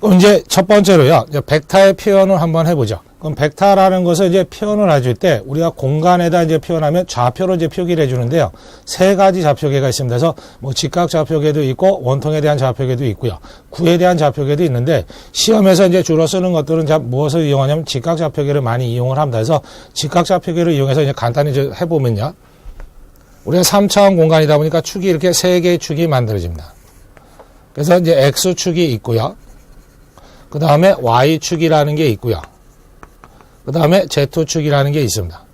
그럼 이제 첫 번째로요, 이제 벡터의 표현을 한번 해보죠. 그럼 벡터라는 것을 이제 표현을 해줄 때 우리가 공간에다 이제 표현하면 좌표로 이제 표기를 해주는데요. 세 가지 좌표계가 있습니다. 그래서 뭐 직각 좌표계도 있고 원통에 대한 좌표계도 있고요. 구에 대한 좌표계도 있는데 시험에서 이제 주로 쓰는 것들은 무엇을 이용하냐면 직각 좌표계를 많이 이용을 합니다. 그래서 직각 좌표계를 이용해서 이제 간단히 이제 해보면요. 우리가 3차원 공간이다 보니까 축이 이렇게 세 개의 축이 만들어집니다. 그래서 이제 X축이 있고요. 그 다음에 Y축이라는 게 있고요. 그 다음에 Z축이라는 게 있습니다.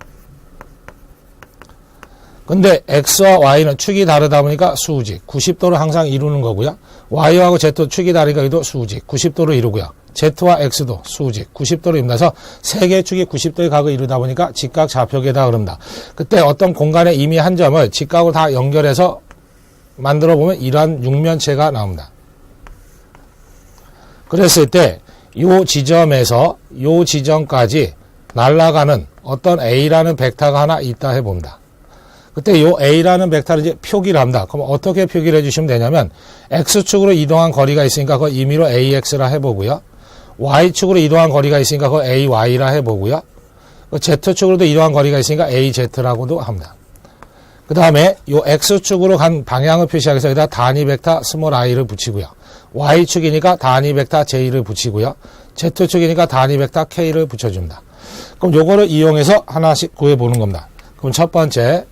근데 X와 Y는 축이 다르다 보니까 수직, 90도를 항상 이루는 거고요. Y하고 Z 축이 다르니까 이도 수직, 90도를 이루고요. Z와 X도 수직, 90도를 이룬다. 그래서 세 개의 축이 90도의 각을 이루다 보니까 직각 좌표계다 그럽니다. 그때 어떤 공간에 이미 한 점을 직각으로 다 연결해서 만들어 보면 이러한 육면체가 나옵니다. 그랬을 때 요 지점에서 요 지점까지 날아가는 어떤 A라는 벡터가 하나 있다 해봅니다. 그때 요 A라는 벡터를 이제 표기를 합니다. 그럼 어떻게 표기를 해주시면 되냐면 X축으로 이동한 거리가 있으니까 그걸 임의로 AX라 해보고요. Y축으로 이동한 거리가 있으니까 그걸 AY라 해보고요. Z축으로도 이동한 거리가 있으니까 AZ라고도 합니다. 그 다음에 요 X축으로 간 방향을 표시하기 위해서 여기다 단위 벡터 스몰 i를 붙이고요. Y축이니까 단위 벡터 J를 붙이고요. Z축이니까 단위 벡터 K를 붙여줍니다. 그럼 요거를 이용해서 하나씩 구해보는 겁니다. 그럼 첫 번째,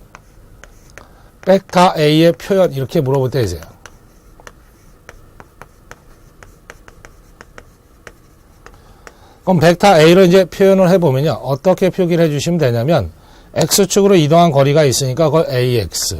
벡터 A의 표현 이렇게 물어볼 때 있어요. 그럼 벡터 A를 이제 표현을 해보면요. 어떻게 표기를 해주시면 되냐면, X축으로 이동한 거리가 있으니까 그걸 AX.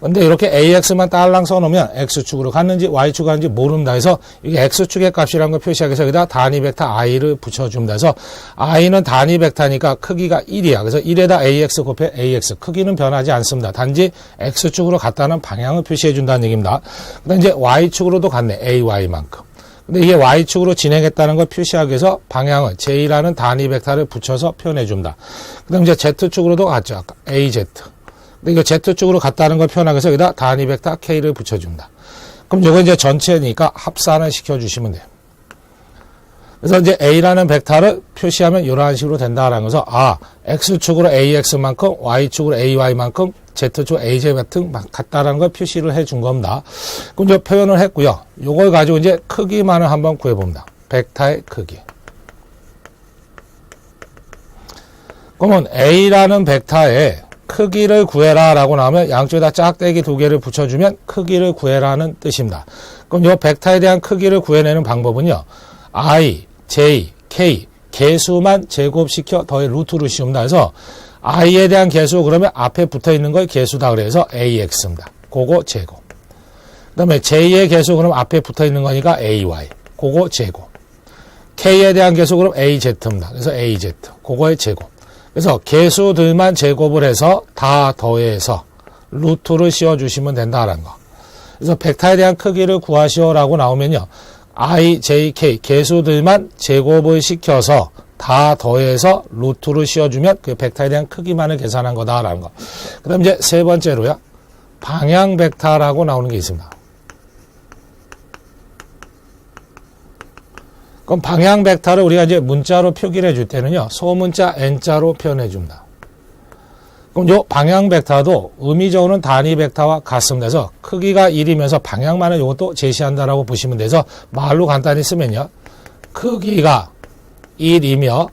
근데 이렇게 AX만 딸랑 써놓으면 X축으로 갔는지 Y축 갔는지 모른다 해서 이게 X축의 값이라는 걸 표시하기 위해서 여기다 단위 벡터 I를 붙여줍니다. 그래서 I는 단위 벡터니까 크기가 1이야. 그래서 1에다 AX 곱해 AX. 크기는 변하지 않습니다. 단지 X축으로 갔다는 방향을 표시해 준다는 얘기입니다. 그 다음 이제 Y축으로도 갔네. AY만큼. 근데 이게 Y축으로 진행했다는 걸 표시하기 위해서 방향을 J라는 단위 벡터를 붙여서 표현해 줍니다. 그 다음 이제 Z축으로도 갔죠. 아까 AZ. 근데 이거 Z축으로 갔다는 걸 표현하기 위해서 여기다 단위 벡터 K를 붙여줍니다. 그럼 이거 이제 전체니까 합산을 시켜주시면 돼요. 그래서 이제 A라는 벡터를 표시하면 이러한 식으로 된다라는 것은, X축으로 AX만큼, Y축으로 AY만큼, Z축으로 AZ 같은 같다라는 걸 표시를 해준 겁니다. 그럼 이제 표현을 했고요. 요걸 가지고 이제 크기만을 한번 구해봅니다. 벡터의 크기. 그러면 A라는 벡터의 크기를 구해라 라고 나오면 양쪽에다 짝대기 두 개를 붙여주면 크기를 구해라는 뜻입니다. 그럼 이 벡터에 대한 크기를 구해내는 방법은요. I, J, K 개수만 제곱시켜 더해 루트를 씌웁니다. 그래서 I에 대한 개수 그러면 앞에 붙어있는 걸 개수다 그래서 AX입니다. 그거 제곱. 그 다음에 J의 개수 그럼 앞에 붙어있는 거니까 AY. 그거 제곱. K에 대한 개수 그럼 AZ입니다. 그래서 AZ. 그거의 제곱. 그래서 개수들만 제곱을 해서 다 더해서 루트를 씌워주시면 된다라는 거. 그래서 벡터에 대한 크기를 구하시오라고 나오면요. I, J, K 개수들만 제곱을 시켜서 다 더해서 루트를 씌워주면 그 벡터에 대한 크기만을 계산한 거다라는 거. 그 다음 이제 세 번째로요. 방향 벡터라고 나오는 게 있습니다. 그럼 방향 벡터를 우리가 이제 문자로 표기를 해줄 때는요. 소문자 N자로 표현해 줍니다. 그럼 요 방향 벡터도 의미적으로는 단위 벡터와 같습니다. 그래서 크기가 1이면서 방향만을 이것도 제시한다라고 보시면 돼서 말로 간단히 쓰면요. 크기가 1이며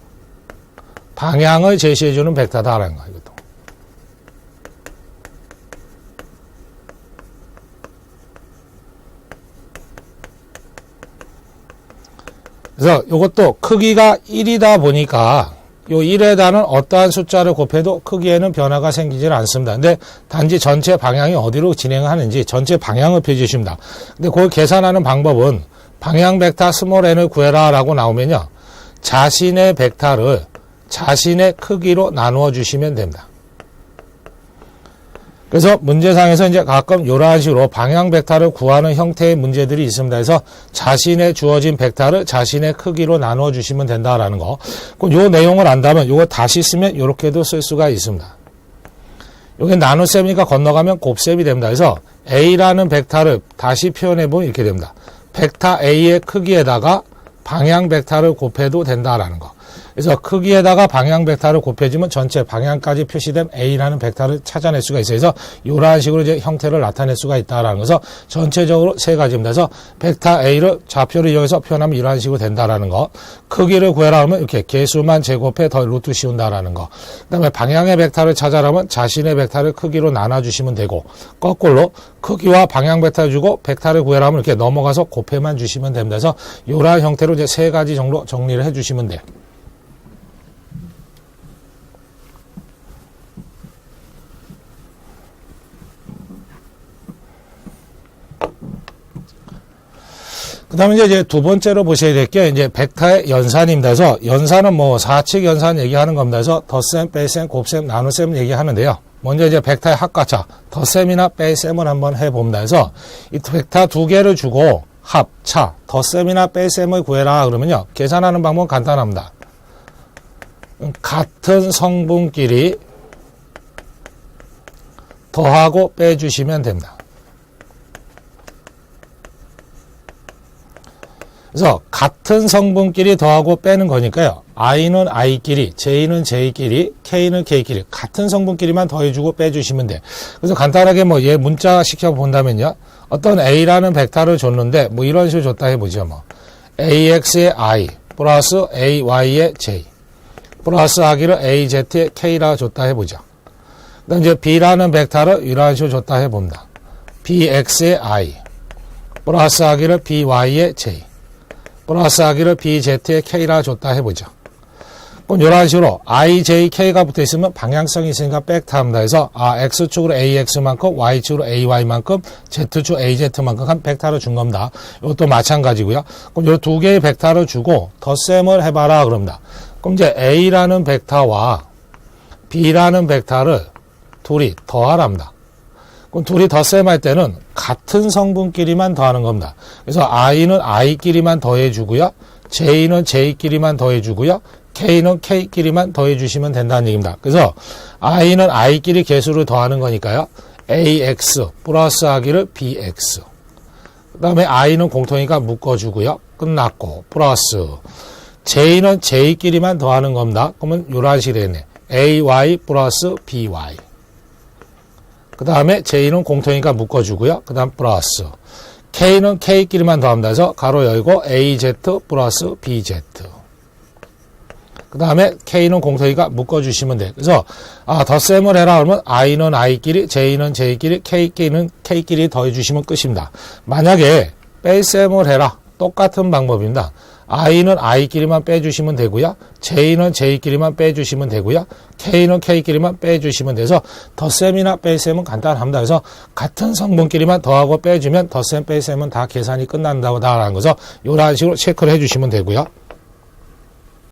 방향을 제시해주는 벡터다라는 거예요. 이것도. 그래서 이것도 크기가 1이다 보니까 요 1에다는 어떠한 숫자를 곱해도 크기에는 변화가 생기질 않습니다. 근데 단지 전체 방향이 어디로 진행하는지 전체 방향을 펴주십니다. 근데 그걸 계산하는 방법은 방향 벡터 스몰 n을 구해라 라고 나오면요. 자신의 벡터를 자신의 크기로 나누어 주시면 됩니다. 그래서 문제상에서 이제 가끔 이러한 식으로 방향 벡터를 구하는 형태의 문제들이 있습니다. 그래서 자신의 주어진 벡터를 자신의 크기로 나누어 주시면 된다라는 거. 그럼 요 내용을 안다면 요거 다시 쓰면 이렇게도 쓸 수가 있습니다. 여기 나눗셈이니까 건너가면 곱셈이 됩니다. 그래서 A라는 벡터를 다시 표현해 보면 이렇게 됩니다. 벡터 A의 크기에다가 방향 벡터를 곱해도 된다라는 거. 그래서 크기에다가 방향 벡터를 곱해주면 전체 방향까지 표시된 A라는 벡터를 찾아낼 수가 있어요. 그래서 이런 식으로 이제 형태를 나타낼 수가 있다라는 것은 전체적으로 세 가지입니다. 그래서 벡터 A를 좌표를 이용해서 표현하면 이런 식으로 된다라는 거. 크기를 구해라 하면 이렇게 개수만 제곱해 더 루트 씌운다라는 거. 그다음에 방향의 벡터를 찾아라면 자신의 벡터를 크기로 나눠주시면 되고, 거꾸로 크기와 방향 벡터 주고 벡터를 구해라 하면 이렇게 넘어가서 곱해만 주시면 됩니다. 그래서 이러한 형태로 이제 세 가지 정도 정리를 해주시면 돼요. 그 다음에 이제 두 번째로 보셔야 될 게 이제 벡터의 연산입니다. 그래서 연산은 뭐 사칙 연산 얘기하는 겁니다. 그래서 덧셈, 뺄셈, 곱셈, 나눗셈 얘기하는데요. 먼저 이제 벡터의 합과차, 덧셈이나 뺄셈을 한번 해봅니다. 그래서 이 벡터 두 개를 주고 합, 차, 덧셈이나 뺄셈을 구해라 그러면요. 계산하는 방법은 간단합니다. 같은 성분끼리 더하고 빼주시면 됩니다. 그래서 같은 성분끼리 더하고 빼는 거니까요. i는 i끼리, j는 j끼리, k는 k끼리 같은 성분끼리만 더해주고 빼주시면 돼. 그래서 간단하게 뭐 얘 문자 시켜 본다면요. 어떤 a라는 벡터를 줬는데 뭐 이런 식으로 줬다 해보죠. 뭐 ax의 i 플러스 ay의 j 플러스 하기를 az의 k라 줬다 해보죠. 그다음 이제 b라는 벡터를 이런 식으로 줬다 해봅니다. bx의 i 플러스 하기를 by의 j 플러스 하기를 BZ의 K라 줬다 해보죠. 그럼 이런 식으로 I, J, K가 붙어 있으면 방향성이 있으니까 벡터입니다. 그래서 X축으로 AX만큼, Y축으로 AY만큼, Z축 AZ만큼 한 벡터를 준 겁니다. 이것도 마찬가지고요. 그럼 이 두 개의 벡터를 주고 덧셈을 해봐라 그럽니다. 그럼 이제 A라는 벡터와 B라는 벡터를 둘이 더하랍니다. 그럼 둘이 덧셈할 때는 같은 성분끼리만 더하는 겁니다. 그래서 i는 i끼리만 더해주고요. j는 j끼리만 더해주고요. k는 k끼리만 더해주시면 된다는 얘기입니다. 그래서 i는 i끼리 개수를 더하는 거니까요. ax 플러스 하기를 bx. 그 다음에 i는 공통이니까 묶어주고요. 끝났고 플러스 j는 j끼리만 더하는 겁니다. 그러면 이런 식으로 했네. ay 플러스 by. 그 다음에 j는 공통이니까 묶어주고요. 그 다음 플러스 k는 k끼리만 더합니다. 그래서 가로 열고 az 플러스 bz. 그 다음에 k는 공통이니까 묶어주시면 돼요. 그래서 덧셈을 해라 그러면 i는 i끼리, j는 j끼리, k는 k끼리 더해주시면 끝입니다. 만약에 뺄셈을 해라. 똑같은 방법입니다. i는 i끼리만 빼주시면 되고요. j는 j끼리만 빼주시면 되고요. k는 k끼리만 빼주시면 돼서 덧셈이나 뺄셈은 간단합니다. 그래서 같은 성분끼리만 더하고 빼주면 덧셈, 뺄셈은 다 계산이 끝난다고 다라는 거죠. 이런 식으로 체크를 해주시면 되고요.